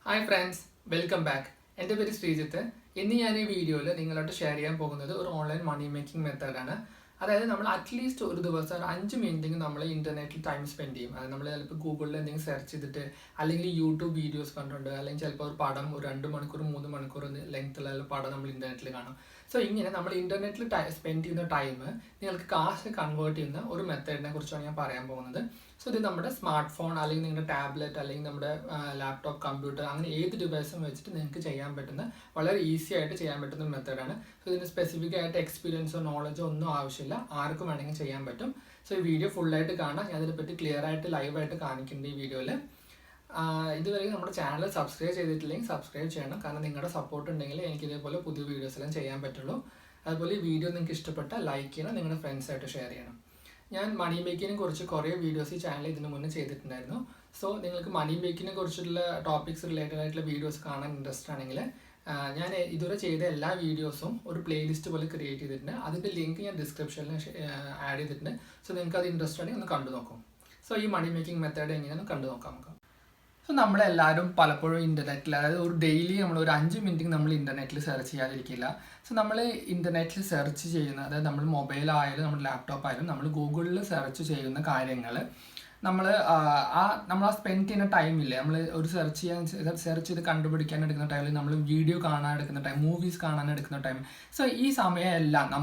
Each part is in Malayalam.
Hi friends, welcome back. എൻ്റെ പേര് ശ്രീജിത്ത്. ഇന്ന് ഞാൻ ഈ വീഡിയോയിൽ നിങ്ങളോട് ഷെയർ ചെയ്യാൻ പോകുന്നത് ഒരു ഓൺലൈൻ മണി മേക്കിംഗ് മെത്തേഡാണ്. അതായത് നമ്മൾ അറ്റ്ലീസ്റ്റ് ഒരു ദിവസം ഒരു 5 മിനിറ്റ് നമ്മൾ ഇൻ്റർനെറ്റിൽ ടൈം സ്പെൻഡ് ചെയ്യും. അതായത് നമ്മൾ ചിലപ്പോൾ ഗൂഗിളിൽ എന്തെങ്കിലും സെർച്ച് ചെയ്തിട്ട് അല്ലെങ്കിൽ യൂട്യൂബ് വീഡിയോസ് കണ്ടുകൊണ്ട് അല്ലെങ്കിൽ ചിലപ്പോൾ ഒരു പടം ഒരു 2 മണിക്കൂർ 3 മണിക്കൂർ ലെങ്ത്തുള്ള പടം നമ്മൾ ഇൻ്റർനെറ്റിൽ കാണും. സോ ഇങ്ങനെ നമ്മൾ ഇൻ്റർനെറ്റിൽ സ്പെൻഡ് ചെയ്യുന്ന ടൈം നിങ്ങൾക്ക് കാശ് കൺവേർട്ട് ചെയ്യുന്ന ഒരു മെത്തേഡിനെ കുറിച്ചാണ് ഞാൻ പറയാൻ പോകുന്നത്. സോ ഇത് നമ്മുടെ സ്മാർട്ട് ഫോൺ അല്ലെങ്കിൽ നിങ്ങളുടെ ടാബ്ലറ്റ് അല്ലെങ്കിൽ നമ്മുടെ ലാപ്ടോപ്പ് കമ്പ്യൂട്ടർ അങ്ങനെ ഏത് ഡിവൈസും വെച്ചിട്ട് നിങ്ങൾക്ക് ചെയ്യാൻ പറ്റുന്ന വളരെ ഈസി ആയിട്ട് ചെയ്യാൻ പറ്റുന്ന ഒരു മെത്തേഡാണ്. സോ ഇതിന് സ്പെസിഫിക് ആയിട്ട് എക്സ്പീരിയൻസോ നോളജോ ഒന്നും ആവശ്യമില്ല, ആർക്കും വേണമെങ്കിൽ ചെയ്യാൻ പറ്റും. സോ ഈ വീഡിയോ ഫുള്ളായിട്ട് കാണാം. ഞാൻ ഇതിനെപ്പറ്റി ക്ലിയർ ആയിട്ട് ലൈവായിട്ട് കാണിക്കുന്നുണ്ട് ഈ വീഡിയോയിൽ. ഇതുവരെ നമ്മുടെ ചാനൽ സബ്സ്ക്രൈബ് ചെയ്തിട്ടില്ലെങ്കിൽ സബ്സ്ക്രൈബ് ചെയ്യണം, കാരണം നിങ്ങളുടെ സപ്പോർട്ട് ഉണ്ടെങ്കിൽ എനിക്ക് ഇതേപോലെ പുതിയ വീഡിയോസ് എല്ലാം ചെയ്യാൻ പറ്റുള്ളൂ. അതുപോലെ ഈ വീഡിയോ നിങ്ങൾക്ക് ഇഷ്ടപ്പെട്ടാൽ ലൈക്ക് ചെയ്യണം, നിങ്ങളുടെ ഫ്രണ്ട്സായിട്ട് ഷെയർ ചെയ്യണം. ഞാൻ മണി മേക്കിങ്ങിനെ കുറിച്ച് കുറേ വീഡിയോസ് ഈ ചാനൽ ഇതിന് മുന്നേ ചെയ്തിട്ടുണ്ടായിരുന്നു. സോ നിങ്ങൾക്ക് മണി മേക്കിങ്ങിനെ കുറിച്ചുള്ള ടോപ്പിക്സ് റിലേറ്റഡ് ആയിട്ടുള്ള വീഡിയോസ് കാണാൻ ഇൻട്രസ്റ്റ് ആണെങ്കിൽ ഞാൻ ഇതുവരെ ചെയ്ത എല്ലാ വീഡിയോസും ഒരു പ്ലേലിസ്റ്റ് പോലെ ക്രിയേറ്റ് ചെയ്തിട്ടുണ്ട്. അതിൻ്റെ ലിങ്ക് ഞാൻ ഡിസ്ക്രിപ്ഷനിൽ ആഡ് ചെയ്തിട്ടുണ്ട്. സോ നിങ്ങൾക്ക് അത് ഇൻട്രസ്റ്റ് ആണെങ്കിൽ ഒന്ന് കണ്ടു നോക്കും. സോ ഈ മണി മേക്കിംഗ് മെത്തേഡ് എങ്ങനെയാണെന്ന് കണ്ടു നോക്കാം നമുക്ക്. സോ നമ്മളെല്ലാവരും പലപ്പോഴും ഇൻ്റർനെറ്റിൽ, അതായത് ഒരു ഡെയിലി നമ്മൾ ഒരു 5 മിനിറ്റ് നമ്മൾ ഇൻ്റർനെറ്റിൽ സെർച്ച് ചെയ്യാതിരിക്കില്ല. സോ നമ്മൾ ഇൻ്റർനെറ്റിൽ സെർച്ച് ചെയ്യുന്ന, അതായത് നമ്മൾ മൊബൈലായാലും നമ്മുടെ ലാപ്ടോപ്പ് ആയാലും നമ്മൾ ഗൂഗിളിൽ സെർച്ച് ചെയ്യുന്ന കാര്യങ്ങൾ നമ്മൾ ആ സ്പെൻഡ് ചെയ്യുന്ന ടൈമില്ലേ, നമ്മൾ ഒരു സെർച്ച് ചെയ്ത് കണ്ടുപിടിക്കാൻ എടുക്കുന്ന ടൈമിൽ, നമ്മൾ വീഡിയോ കാണാൻ എടുക്കുന്ന ടൈം, മൂവീസ് കാണാൻ എടുക്കുന്ന ടൈം, സോ ഈ സമയമെല്ലാം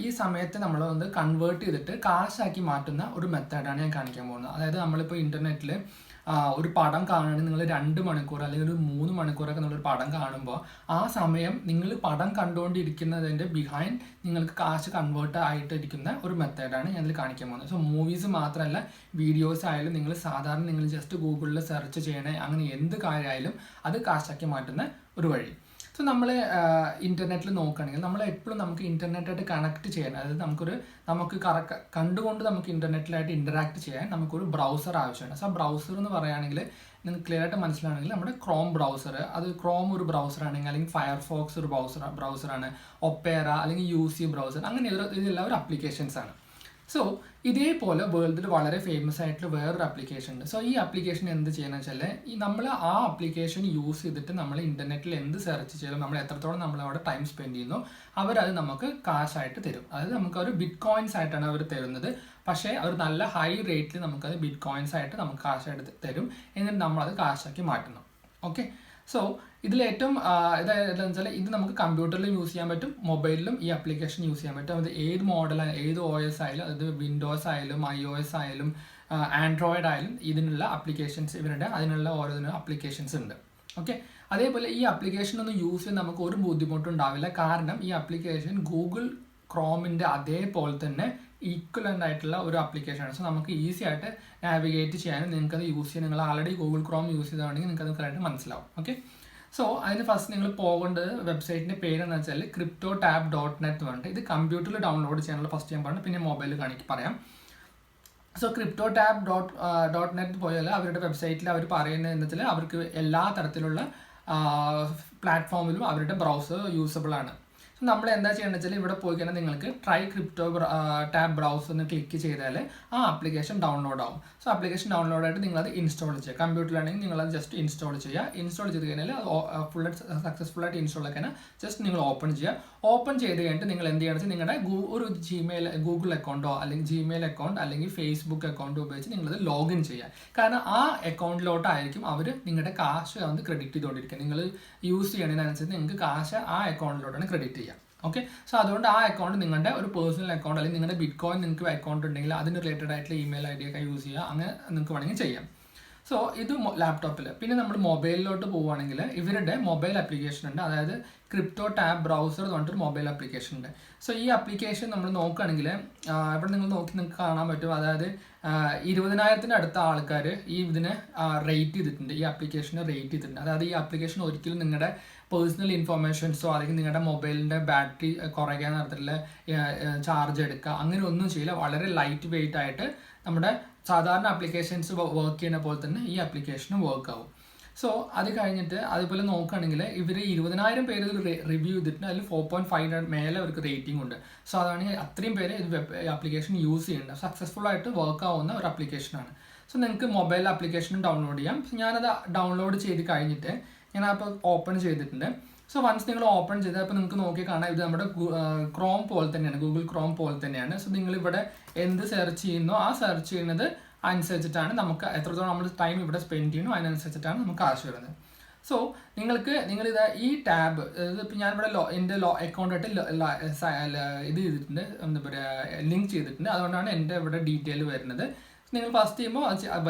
ഈ സമയത്ത് നമ്മൾ കൺവേർട്ട് ചെയ്തിട്ട് കാശാക്കി മാറ്റുന്ന ഒരു മെത്തേഡാണ് ഞാൻ കാണിക്കാൻ പോകുന്നത്. അതായത് നമ്മളിപ്പോൾ ഇൻ്റർനെറ്റിൽ ഒരു പടം കാണുകയാണെങ്കിൽ നിങ്ങൾ 2 മണിക്കൂർ അല്ലെങ്കിൽ ഒരു 3 മണിക്കൂറൊക്കെ നമ്മളൊരു പടം കാണുമ്പോൾ ആ സമയം നിങ്ങൾ പടം കണ്ടുകൊണ്ടിരിക്കുന്നതിൻ്റെ ബിഹൈൻഡ് നിങ്ങൾക്ക് കാശ് കൺവേർട്ട് ആയിട്ടിരിക്കുന്ന ഒരു മെത്തേഡാണ് ഞാനിൽ കാണിക്കാൻ പോകുന്നത്. സോ മൂവീസ് മാത്രമല്ല, വീഡിയോസ് ആയാലും നിങ്ങൾ ജസ്റ്റ് ഗൂഗിളിൽ സെർച്ച് ചെയ്യണേ, അങ്ങനെ എന്ത് കാര്യമായാലും അത് കാശാക്കി മാറ്റുന്ന ഒരു വഴി. സോ നമ്മൾ ഇൻ്റർനെറ്റിൽ നോക്കുകയാണെങ്കിൽ നമ്മളെപ്പോഴും നമുക്ക് ഇൻ്റർനെറ്റായിട്ട് കണക്ട് ചെയ്യാൻ, അതായത് നമുക്ക് കണ്ടുകൊണ്ട് നമുക്ക് ഇൻ്റർനെറ്റിലായിട്ട് ഇൻറ്ററാക്ട് ചെയ്യാൻ നമുക്കൊരു ബ്രൗസർ ആവശ്യമാണ്. സോ ബ്രൗസർ എന്ന് പറയുകയാണെങ്കിൽ നിങ്ങൾക്ക് ക്ലിയർ ആയിട്ട് മനസ്സിലാണെങ്കിൽ നമ്മുടെ ക്രോം ബ്രൗസർ, അത് ക്രോം ഒരു ബ്രൗസറാണെങ്കിൽ അല്ലെങ്കിൽ ഫയർഫോക്സ് ഒരു ബ്രൗസറാണ്, ഒപ്പേറ അല്ലെങ്കിൽ UC ബ്രൗസർ, അങ്ങനെ ഇതെല്ലാം ഒരു അപ്ലിക്കേഷൻസ് ആണ്. സോ ഇതേപോലെ വേൾഡിൽ വളരെ ഫേമസ് ആയിട്ടുള്ള വേറൊരു ആപ്ലിക്കേഷൻ ഉണ്ട്. സോ ഈ ആപ്ലിക്കേഷൻ എന്ത് ചെയ്യണമെന്ന് വെച്ചാൽ നമ്മൾ ആ ആപ്ലിക്കേഷൻ യൂസ് ചെയ്തിട്ട് നമ്മൾ ഇൻ്റർനെറ്റിൽ എന്ത് സെർച്ച് ചെയ്യണം, നമ്മൾ എത്രത്തോളം നമ്മൾ അവിടെ ടൈം സ്പെൻഡ് ചെയ്യുന്നു, അവരത് നമുക്ക് കാശായിട്ട് തരും. അതായത് നമുക്ക് അവർ ബിറ്റ് കോയിൻസ് ആയിട്ടാണ് അവർ തരുന്നത്. പക്ഷേ അവർ നല്ല ഹൈ റേറ്റിൽ നമുക്കത് ബിറ്റ് കോയിൻസ് ആയിട്ട് നമുക്ക് കാശായിട്ട് തരും. എന്നിട്ട് നമ്മളത് കാശാക്കി മാറ്റണം. ഓക്കെ, സോ ഇതിൽ ഏറ്റവും ഇതെന്ന് വെച്ചാൽ ഇത് നമുക്ക് കമ്പ്യൂട്ടറിലും യൂസ് ചെയ്യാൻ പറ്റും, മൊബൈലിലും ഈ ആപ്ലിക്കേഷൻ യൂസ് ചെയ്യാൻ പറ്റും. അത് ഏത് മോഡലാണ്, ഏത് OS ആയാലും, അത് വിൻഡോസ് ആയാലും iOS ആയാലും ആൻഡ്രോയിഡ് ആയാലും ഇതിനുള്ള ആപ്ലിക്കേഷൻസ് അതിനുള്ള ഓരോന്നിനും ആപ്ലിക്കേഷൻസ് ഉണ്ട്. ഓക്കെ, അതേപോലെ ഈ ആപ്ലിക്കേഷൻ ഒന്നും യൂസ് ചെയ്യാൻ നമുക്ക് ഒരു ബുദ്ധിമുട്ടുണ്ടാവില്ല, കാരണം ഈ ആപ്ലിക്കേഷൻ ഗൂഗിൾ ക്രോമിൻ്റെ അതേപോലെ തന്നെ ഈക്വലൻ്റ് ആയിട്ടുള്ള ഒരു ആപ്ലിക്കേഷനാണ്. സോ നമുക്ക് ഈസി ആയിട്ട് നാവിഗേറ്റ് ചെയ്യാനും നിങ്ങൾക്കത് യൂസ് ചെയ്യാൻ, നിങ്ങൾ ആൾറെഡി ഗൂഗിൾ ക്രോം യൂസ് ചെയ്താണെങ്കിൽ നിങ്ങൾക്കത് കറക്റ്റ് മനസ്സിലാവും. ഓക്കെ, സോ അതിന് ഫസ്റ്റ് നിങ്ങൾ പോകേണ്ടത് വെബ്സൈറ്റിൻ്റെ പേരെന്ന് വെച്ചാൽ cryptotab.net പറഞ്ഞിട്ട്, ഇത് കമ്പ്യൂട്ടറിൽ ഡൗൺലോഡ് ചെയ്യാനുള്ള ഫസ്റ്റ് ഞാൻ പറഞ്ഞു, പിന്നെ മൊബൈലിൽ പറയാം. സോ cryptotab.net പോയാൽ അവരുടെ വെബ്സൈറ്റിൽ അവർ പറയുന്നത് എന്താ വെച്ചാൽ അവർക്ക് എല്ലാ തരത്തിലുള്ള പ്ലാറ്റ്ഫോമിലും അവരുടെ ബ്രൗസർ യൂസബിൾ ആണ്. സോ നമ്മൾ എന്താ ചെയ്യേണ്ടത് വെച്ചാൽ ഇവിടെ പോയി കഴിഞ്ഞാൽ നിങ്ങൾക്ക് ട്രൈ ക്രിപ്റ്റോ ടാബ് ബ്രൗസർ എന്ന് ക്ലിക്ക് ചെയ്താൽ ആ ആപ്ലിക്കേഷൻ ഡൗൺലോഡ് ആവും. സോ ആപ്ലിക്കേഷൻ ഡൗൺലോഡ് ആയിട്ട് നിങ്ങളത് ഇൻസ്റ്റാൾ ചെയ്യുക. കമ്പ്യൂട്ടറിലാണെങ്കിൽ നിങ്ങളത് ജസ്റ്റ് ഇൻസ്റ്റാൾ ചെയ്യുക. ഇൻസ്റ്റാൾ ചെയ്ത് കഴിഞ്ഞാൽ സക്സസ്ഫുൾ ആയിട്ട് ഇൻസ്റ്റാൾ ആക്കാൻ ജസ്റ്റ് നിങ്ങൾ ഓപ്പൺ ചെയ്യുക. ഓപ്പൺ ചെയ്ത് കഴിഞ്ഞിട്ട് നിങ്ങൾ എന്ത് ചെയ്യണമെന്ന് വെച്ചാൽ നിങ്ങളുടെ ഒരു ഗൂഗിൾ അക്കൗണ്ടോ അല്ലെങ്കിൽ ജിമെയിൽ അക്കൗണ്ട് അല്ലെങ്കിൽ ഫേസ്ബുക്ക് അക്കൗണ്ട് ഉപയോഗിച്ച് നിങ്ങളത് ലോഗിൻ ചെയ്യുക. കാരണം ആ അക്കൗണ്ടിലോട്ടായിരിക്കും അവർ നിങ്ങളുടെ കാശ് ക്രെഡിറ്റ് ചെയ്തുകൊണ്ടിരിക്കുക. നിങ്ങൾ യൂസ് ചെയ്യുന്നതിനനുസരിച്ച് നിങ്ങൾക്ക് കാശ് ആ അക്കൗണ്ടിലോട്ടാണ് ക്രെഡിറ്റ് ചെയ്യുക. ഓക്കെ, സോ അതുകൊണ്ട് ആ അക്കൗണ്ട് നിങ്ങളുടെ ഒരു പേഴ്സണൽ അക്കൗണ്ട് അല്ലെങ്കിൽ നിങ്ങളുടെ ബിറ്റ് കോയിൻ നിങ്ങൾക്ക് അക്കൗണ്ട് ഉണ്ടെങ്കിൽ അതിന് റിലേറ്റഡ് ആയിട്ടുള്ള ഇമെയിൽ ID ഒക്കെ യൂസ് ചെയ്യുക. അങ്ങനെ നിങ്ങൾക്ക് വേണമെങ്കിൽ ചെയ്യാം. സോ ഇത് ലാപ്ടോപ്പിൽ. പിന്നെ നമ്മൾ മൊബൈലിലോട്ട് പോവുകയാണെങ്കിൽ ഇവരുടെ മൊബൈൽ ആപ്ലിക്കേഷൻ ഉണ്ട്, അതായത് ക്രിപ്റ്റോ ടാബ് ബ്രൗസർ എന്ന് പറഞ്ഞിട്ടൊരു മൊബൈൽ ആപ്ലിക്കേഷൻ ഉണ്ട്. സോ ഈ ആപ്ലിക്കേഷൻ നമ്മൾ നോക്കുകയാണെങ്കിൽ ഇവിടെ നിങ്ങൾക്ക് കാണാൻ പറ്റും, അതായത് 20,000-ന് അടുത്ത ആൾക്കാർ ഇതിനെ റേറ്റ് ചെയ്തിട്ടുണ്ട്, ഈ ആപ്ലിക്കേഷനെ റേറ്റ് ചെയ്തിട്ടുണ്ട്. അതായത് ഈ ആപ്ലിക്കേഷൻ ഒരിക്കലും നിങ്ങളുടെ പേഴ്സണൽ ഇൻഫർമേഷൻസോ അല്ലെങ്കിൽ നിങ്ങളുടെ മൊബൈലിൻ്റെ ബാറ്ററി കുറയ്ക്കാൻ തരത്തിലുള്ള ചാർജ് എടുക്കുക അങ്ങനെ ഒന്നും ചെയ്യില്ല. വളരെ ലൈറ്റ് വെയിറ്റ് ആയിട്ട് നമ്മുടെ സാധാരണ ആപ്ലിക്കേഷൻസ് വർക്ക് ചെയ്യുന്ന പോലെ തന്നെ ഈ ആപ്ലിക്കേഷനും വർക്ക് ആവും. സോ അത് കഴിഞ്ഞിട്ട് അതുപോലെ നോക്കുകയാണെങ്കിൽ ഇവർ 20,000 പേര് ഇതിൽ റിവ്യൂ ചെയ്തിട്ടുണ്ട്, അതിൽ 4.5 മേലെ അവർക്ക് റേറ്റിംഗ് ഉണ്ട്. സോ അതാണെങ്കിൽ അത്രയും പേര് ഇത് ആപ്ലിക്കേഷൻ യൂസ് ചെയ്യുന്നുണ്ട്, സക്സസ്ഫുൾ ആയിട്ട് വർക്ക് ആവുന്ന ഒരു ആപ്ലിക്കേഷനാണ്. സോ നിങ്ങൾക്ക് മൊബൈൽ ആപ്ലിക്കേഷൻ ഡൗൺലോഡ് ചെയ്യാം. ഞാനത് ഡൗൺലോഡ് ചെയ്ത് കഴിഞ്ഞിട്ട് ഞാനപ്പോൾ ഓപ്പൺ ചെയ്തിട്ടുണ്ട്. സോ വൺസ് നിങ്ങൾ ഓപ്പൺ ചെയ്ത് അപ്പോൾ നിങ്ങൾക്ക് നോക്കി കാണാം, ഇത് നമ്മുടെ ക്രോം പോലെ തന്നെയാണ്, ഗൂഗിൾ ക്രോം പോലെ തന്നെയാണ്. സോ നിങ്ങളിവിടെ എന്ത് സെർച്ച് ചെയ്യുന്നോ ആ സെർച്ച് ചെയ്യുന്നത് അനുസരിച്ചിട്ടാണ് നമുക്ക് എത്രത്തോളം നമ്മൾ ടൈം ഇവിടെ സ്പെൻഡ് ചെയ്യുന്നു അതിനനുസരിച്ചിട്ടാണ് നമുക്ക് കാശ് വരുന്നത്. സോ നിങ്ങളിത് ഈ ടാബ് ഇപ്പം ഞാനിവിടെ എൻ്റെ അക്കൗണ്ടായിട്ട് ഇത് ചെയ്തിട്ടുണ്ട്, എന്താ പറയുക, ലിങ്ക് ചെയ്തിട്ടുണ്ട്. അതുകൊണ്ടാണ് എൻ്റെ ഇവിടെ ഡീറ്റെയിൽ വരുന്നത്. നിങ്ങൾ ഫസ്റ്റ് ചെയ്യുമ്പോൾ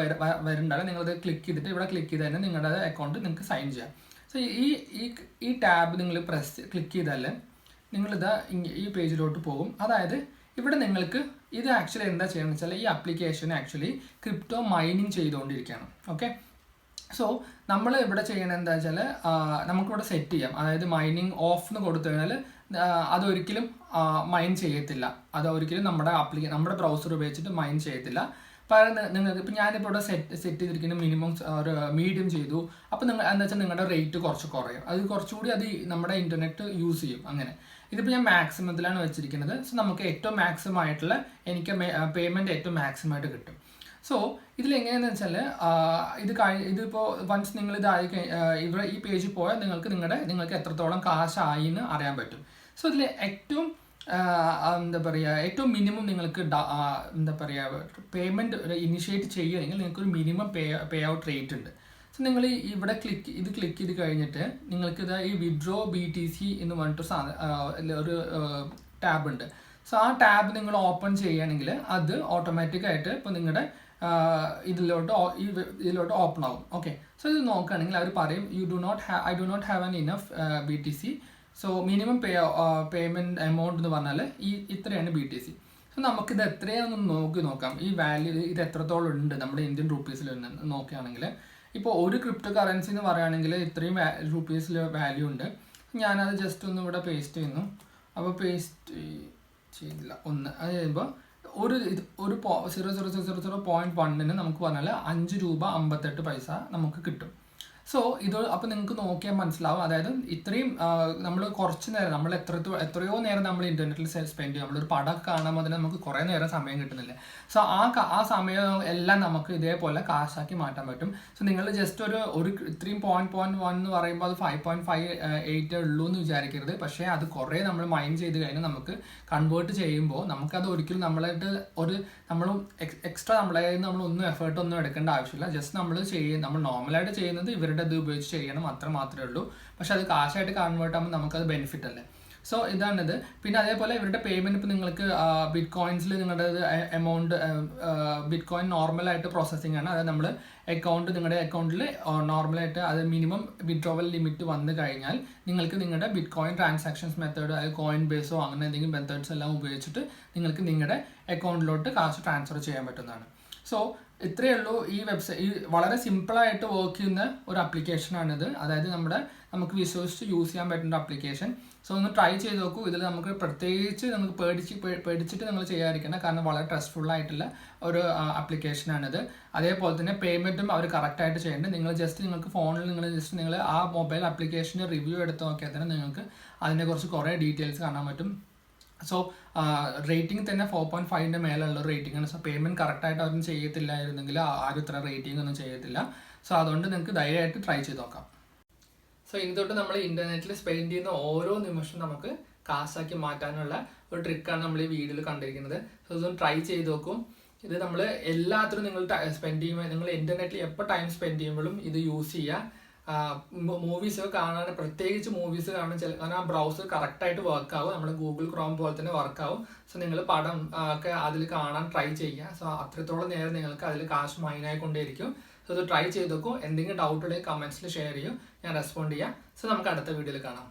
വരുന്നുണ്ടാവില്ല. നിങ്ങളത് ക്ലിക്ക് ചെയ്തിട്ട് ഇവിടെ ക്ലിക്ക് ചെയ്ത് തന്നെ നിങ്ങളുടെ അക്കൗണ്ട് നിങ്ങൾക്ക് സൈൻ ചെയ്യാം. സോ ഈ ടാബ് നിങ്ങൾ ക്ലിക്ക് ചെയ്താൽ നിങ്ങളിതാ ഈ പേജിലോട്ട് പോകും. അതായത് ഇവിടെ നിങ്ങൾക്ക് ഇത് ആക്ച്വലി എന്താ ചെയ്യുന്നത് വെച്ചാൽ ഈ ആപ്ലിക്കേഷൻ ആക്ച്വലി ക്രിപ്റ്റോ മൈനിങ് ചെയ്തുകൊണ്ടിരിക്കുകയാണ്. ഓക്കെ, സോ നമ്മൾ ഇവിടെ ചെയ്യണത് എന്താ വെച്ചാൽ നമുക്കിവിടെ സെറ്റ് ചെയ്യാം. അതായത് മൈനിങ് ഓഫ് എന്ന് കൊടുത്തു കഴിഞ്ഞാൽ അതൊരിക്കലും മൈൻ ചെയ്യത്തില്ല, അതൊരിക്കലും നമ്മുടെ ബ്രൗസർ ഉപയോഗിച്ചിട്ട് മൈൻ ചെയ്യത്തില്ല. നിങ്ങൾക്ക് ഇപ്പം ഞാനിപ്പോൾ ഇവിടെ സെറ്റ് ചെയ്തിരിക്കുന്ന മിനിമം ഒരു മീഡിയം ചെയ്തു. അപ്പോൾ നിങ്ങൾ എന്താ വെച്ചാൽ നിങ്ങളുടെ റേറ്റ് കുറച്ച് കുറയും, അത് കുറച്ചുകൂടി അത് നമ്മുടെ ഇൻ്റർനെറ്റ് യൂസ് ചെയ്യും. അങ്ങനെ ഇതിപ്പോൾ ഞാൻ മാക്സിമത്തിലാണ് വെച്ചിരിക്കുന്നത്. സോ നമുക്ക് ഏറ്റവും മാക്സിമം ആയിട്ടുള്ള എനിക്ക് പേയ്മെൻറ്റ് ഏറ്റവും മാക്സിമം ആയിട്ട് കിട്ടും. സോ ഇതിലെങ്ങനെയാണെന്ന് വെച്ചാൽ ഇതിപ്പോൾ വൺസ് നിങ്ങൾ ഇവിടെ ഈ പേജിൽ പോയാൽ നിങ്ങൾക്ക് എത്രത്തോളം കാശായി എന്ന് അറിയാൻ പറ്റും. സോ ഇതിൽ എന്താ പറയുക, ഏറ്റവും മിനിമം നിങ്ങൾക്ക് എന്താ പറയുക പേയ്മെൻറ്റ് ഇനിഷ്യേറ്റ് ചെയ്യുകയാണെങ്കിൽ നിങ്ങൾക്കൊരു മിനിമം പേ ഔട്ട് റേറ്റ് ഉണ്ട്. സോ നിങ്ങൾ ഇവിടെ ക്ലിക്ക് ചെയ്ത് കഴിഞ്ഞിട്ട് നിങ്ങൾക്ക് ഈ വിഡ്രോ BTC എന്ന് പറഞ്ഞിട്ട് ഒരു ടാബ് ഉണ്ട്. സോ ആ ടാബ് നിങ്ങൾ ഓപ്പൺ ചെയ്യുകയാണെങ്കിൽ അത് ഓട്ടോമാറ്റിക്കായിട്ട് ഇപ്പോൾ നിങ്ങളുടെ ഇതിലോട്ട് ഓപ്പൺ ആവും. ഓക്കെ, സോ ഇത് നോക്കുകയാണെങ്കിൽ അവർ പറയും I do not have an enough BTC. So minimum payment amount എന്ന് പറഞ്ഞാൽ ഇത്രയാണ് BTC. സോ നമുക്കിത് എത്രയാണെന്ന് നോക്കാം. ഈ വാല്യൂ ഇത് എത്രത്തോളം ഉണ്ട് നമ്മുടെ ഇന്ത്യൻ റുപ്പീസിൽ നോക്കുകയാണെങ്കിൽ, ഇപ്പോൾ ഒരു ക്രിപ്റ്റോ കറൻസി എന്ന് പറയുകയാണെങ്കിൽ ഇത്രയും റുപ്പീസിൽ വാല്യൂ ഉണ്ട്. ഞാനത് ജസ്റ്റ് ഒന്ന് ഇവിടെ പേസ്റ്റ് ചെയ്യുന്നു. അപ്പോൾ പേസ്റ്റ് ചെയ്തില്ല അത് കഴിയുമ്പോൾ ഒരു 0.0000.1 നമുക്ക് പറഞ്ഞാൽ 5 രൂപ 58 പൈസ നമുക്ക് കിട്ടും. സോ അപ്പോൾ നിങ്ങൾക്ക് നോക്കിയാൽ മനസ്സിലാവും. അതായത് ഇത്രയും നമ്മൾ കുറച്ച് നേരം നമ്മൾ എത്രയോ നേരം നമ്മൾ ഇൻ്റർനെറ്റിൽ സ്പെൻഡ് ചെയ്യും. നമ്മളൊരു പടം കാണാൻ അതിന് നമുക്ക് കുറേ നേരം സമയം കിട്ടുന്നില്ല. സോ ആ സമയം എല്ലാം നമുക്ക് ഇതേപോലെ കാശാക്കി മാറ്റാൻ പറ്റും. സോ നിങ്ങൾ ജസ്റ്റ് ഒരു 3.1 എന്ന് പറയുമ്പോൾ അത് 5.58 ഉള്ളൂ എന്ന് വിചാരിക്കരുത്. പക്ഷേ അത് കുറേ നമ്മൾ മൈൻഡ് ചെയ്ത് കഴിഞ്ഞാൽ നമുക്ക് കൺവേർട്ട് ചെയ്യുമ്പോൾ നമുക്കത് ഒരിക്കലും നമ്മൾ എക്സ്ട്രാ നമ്മളൊന്നും എഫേർട്ടൊന്നും എടുക്കേണ്ട ആവശ്യമില്ല. ജസ്റ്റ് നമ്മൾ നോർമലായിട്ട് ചെയ്യുന്നത് ഇവരുടെ ഇത് ഉപയോഗിച്ച് ചെയ്യണം, അത്ര മാത്രമേ ഉള്ളൂ. പക്ഷെ അത് കാശായിട്ട് കൺവേർട്ട് ആകുമ്പോൾ നമുക്കത് ബെനിഫിറ്റ് അല്ലേ. സോ ഇതാണിത്. പിന്നെ അതേപോലെ ഇവരുടെ പേയ്മെൻറ്റ് ഇപ്പോൾ നിങ്ങൾക്ക് ബിറ്റ് കോയിൻസിൽ നിങ്ങളുടെ എമൗണ്ട് ബിറ്റ് കോയിൻ നോർമലായിട്ട് പ്രോസസ്സിംഗ് ആണ്. അതായത് നിങ്ങളുടെ അക്കൗണ്ടിൽ നോർമലായിട്ട് അത് മിനിമം വിഡ്രോവൽ ലിമിറ്റ് വന്നു കഴിഞ്ഞാൽ നിങ്ങൾക്ക് നിങ്ങളുടെ ബിറ്റ് കോയിൻ ട്രാൻസാക്ഷൻസ് മെത്തേഡ്, അതായത് കോയിൻ ബേസോ അങ്ങനെ എന്തെങ്കിലും മെത്തേഡ്സ് എല്ലാം ഉപയോഗിച്ചിട്ട് നിങ്ങൾക്ക് നിങ്ങളുടെ അക്കൗണ്ടിലോട്ട് കാശ് ട്രാൻസ്ഫർ ചെയ്യാൻ പറ്റുന്നതാണ്. സോ ഇത്രയേ ഉള്ളൂ. വളരെ സിമ്പിളായിട്ട് വർക്ക് ചെയ്യുന്ന ഒരു ആപ്ലിക്കേഷനാണിത്. അതായത് നമുക്ക് വിശ്വസിച്ച് യൂസ് ചെയ്യാൻ പറ്റുന്ന ആപ്ലിക്കേഷൻ. സോ ഒന്ന് ട്രൈ ചെയ്ത് നോക്കൂ. ഇതിൽ നമുക്ക് പ്രത്യേകിച്ച് നമുക്ക് പേടിച്ചിട്ട് നിങ്ങൾ ചെയ്യാതിരിക്കണം, കാരണം വളരെ ട്രസ്റ്റ്ഫുൾ ആയിട്ടുള്ള ഒരു ആപ്ലിക്കേഷനാണിത്. അതേപോലെ തന്നെ പേയ്മെൻറ്റും അവർ കറക്റ്റായിട്ട് ചെയ്യുന്നുണ്ട്. നിങ്ങൾക്ക് ഫോണിൽ നിങ്ങൾ ആ മൊബൈൽ ആപ്ലിക്കേഷൻ്റെ റിവ്യൂ എടുത്ത് നോക്കിയാൽ തന്നെ നിങ്ങൾക്ക് അതിനെക്കുറിച്ച് കുറേ ഡീറ്റെയിൽസ് കാണാൻ പറ്റും. സോ റേറ്റിംഗ് തന്നെ 4.5ൻ്റെ മേലുള്ള റേറ്റിംഗ് ആണ്. സോ പേയ്മെൻറ്റ് കറക്റ്റായിട്ട് അവരും ചെയ്യത്തില്ലായിരുന്നെങ്കിൽ ആരും ഇത്ര റേറ്റിംഗ് ഒന്നും ചെയ്യത്തില്ല. സോ അതുകൊണ്ട് നിങ്ങൾക്ക് ധൈര്യമായിട്ട് ട്രൈ ചെയ്ത് നോക്കാം. സോ ഇനി തൊട്ട് നമ്മൾ ഇൻ്റർനെറ്റിൽ സ്പെൻഡ് ചെയ്യുന്ന ഓരോ നിമിഷം നമുക്ക് കാശാക്കി മാറ്റാനുള്ള ഒരു ട്രിക്കാണ് നമ്മൾ ഈ വീഡിയോയിൽ കണ്ടിരിക്കുന്നത്. സോ ഇതൊന്ന് ട്രൈ ചെയ്ത് നോക്കും. ഇത് നമ്മൾ എല്ലാത്തിനും നിങ്ങൾ സ്പെൻഡ് ചെയ്യുമ്പോൾ നിങ്ങൾ ഇൻ്റർനെറ്റിൽ എപ്പോൾ ടൈം സ്പെൻഡ് ചെയ്യുമ്പോഴും ഇത് യൂസ് ചെയ്യുക. മൂവീസ് കാണാൻ, പ്രത്യേകിച്ച് മൂവീസ് കാണാൻ കാരണം ആ ബ്രൗസർ കറക്റ്റായിട്ട് വർക്കാവും. നമ്മുടെ ഗൂഗിൾ ക്രോം പോലെ തന്നെ വർക്കാവും. സോ നിങ്ങൾ പടം ഒക്കെ അതിൽ കാണാൻ ട്രൈ ചെയ്യുക. സോ അത്രത്തോളം നേരം നിങ്ങൾക്ക് അതിൽ കാശ് മൈനായിക്കൊണ്ടേയിരിക്കും. സോ ഇത് ട്രൈ ചെയ്ത് നോക്കും. എന്തെങ്കിലും ഡൗട്ട് ഉണ്ടെങ്കിൽ കമൻസിൽ ഷെയർ ചെയ്യും, ഞാൻ റെസ്പോണ്ട് ചെയ്യാം. സോ നമുക്ക് അടുത്ത വീഡിയോയിൽ കാണാം.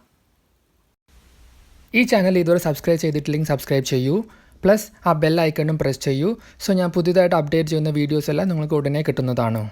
ഈ ചാനൽ ഇതുവരെ സബ്സ്ക്രൈബ് ചെയ്തിട്ടില്ലെങ്കിൽ സബ്സ്ക്രൈബ് ചെയ്യൂ, പ്ലസ് ആ ബെൽ ഐക്കണും പ്രസ് ചെയ്യൂ. സോ ഞാൻ പുതിയതായിട്ട് അപ്ഡേറ്റ് ചെയ്യുന്ന വീഡിയോസ് എല്ലാം നിങ്ങൾക്ക് ഉടനെ കിട്ടുന്നതാണ്.